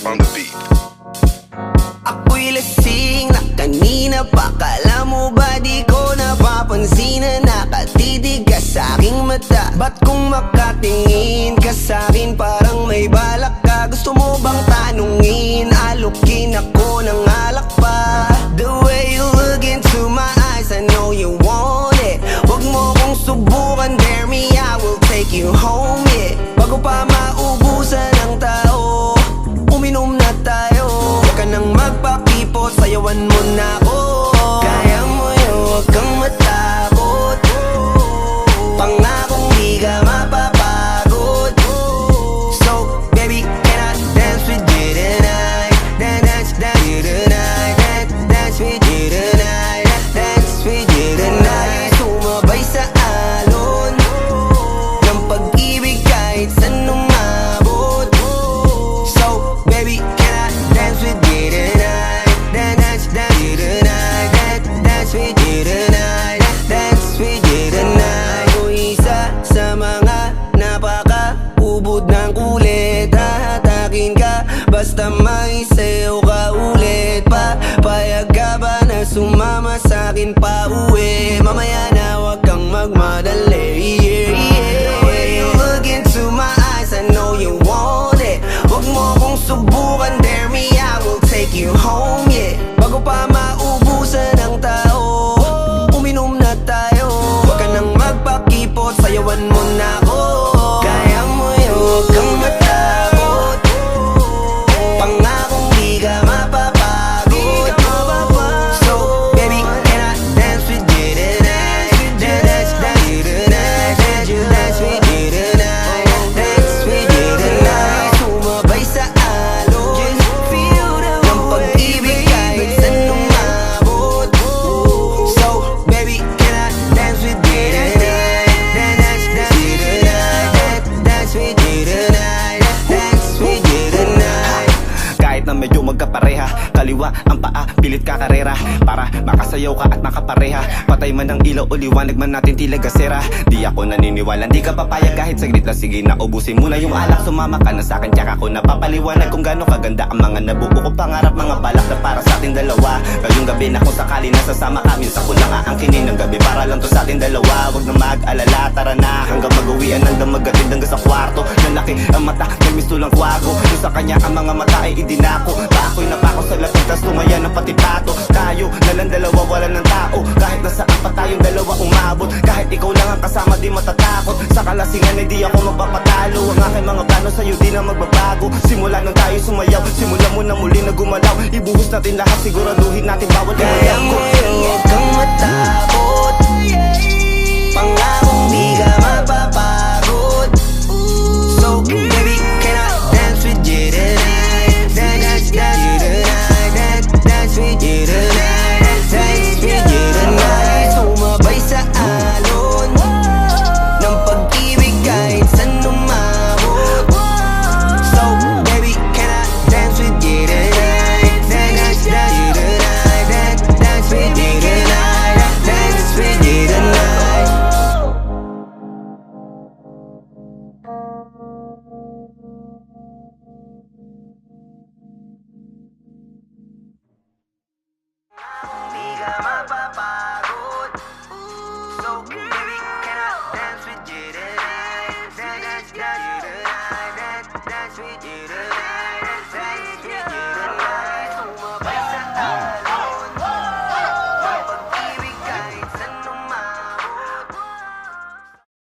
on the beat. Ako'y lasing na kanina pa. Kala mo ba di ko napapansin na nakatitig ka sa'king mata? Ba't kung makatingin ka sa'kin parang may balak ka? Gusto mo bang tanungin? Alukin ako ng alak pa. The way you look into my eyes, I know you want it. Wag mo kong subukan, dare me, I will take you home, yeah. Bago pa maubusan ng tao, uminom na tayo. Huwag ka nang magpakipot, sayawan mo na ako. Kaya mo yun, huwag kang matakot. Pangakong di ka mapapagod. So, baby, can I dance with you tonight? Dance with you tonight. Dance with you tonight. Dance with you tonight. Sumabay sa alon ng pag-ibig kahit saan umabot. So, baby, can I dance with you tonight? Dance with you tonight. Dance with you tonight. Dance with you tonight. O isa sa mga napaka-ubod ng kulit. Hahatakin ka basta may sayo ka ulit. Papayag ka ba na sumama sa'kin pa uwi? Mamaya na wag kang magmadali. The way you look into my eyes, I know you want it. Wag mo kong subukan, dare me, I will take you home, yeah. Bago pa maubusan ng tao, uminom na tayo. Wag ka nang magpakipot, sayawan mo na ako. Kaya mo yun, huwag kang matakot. Pangakong di ka mapapagod. So, baby, can I dance with you tonight? Dance with you tonight. Dance with you tonight. Dance with you tonight. Sumabay sa alon ng pag-ibig kahit saan umabot. So, baby, can I dance with you tonight? Dance with you tonight. Dance with you tonight. Dance with you tonight. Kahit na medyo magkapareha, kaliwa ang paa, pilit ka karera para makasayaw ka at makapareha. Patay man ang ilaw o liwanag man natin tila gasera. Di ako naniniwala, di ka papayag kahit saglit na. Sige na, ubusin mo na yung alak. Sumama ka na sa'kin, tsaka ako napapaliwanag kung gaano kaganda ang mga nabuo kong pangarap. Mga balak na para sa ating dalawa. Ngayong gabi na kung sakali nasasama kami sa kulang aangkinin ng gabi para lang to sa ating dalawa. Huwag na mag-alala, tara na hanggang mag-uwian ng damagatid hanggang sa kwarto. Nalaki ang mata, may mistulang kwago. Yung sa kanya ang mga mata ay idinako. Ako'y napako sa lapit, tas tumaya ng pati pato. Tayo, nalang dalawa, wala ng tao. Kahit nasaan pa tayong dalawa umabot. Kahit ikaw lang ang kasama, di matatakot. Sa kalasingan ay di ako magpapatalo. Ang aking mga plano sa'yo di na magbabago. Simula nang tayo sumayaw, simula mo na muli na gumalaw. Ibuhos natin lahat, siguraduhin natin bawal Kaya mo yun, huwag kang matakot. Pangakong di ka mapapagod.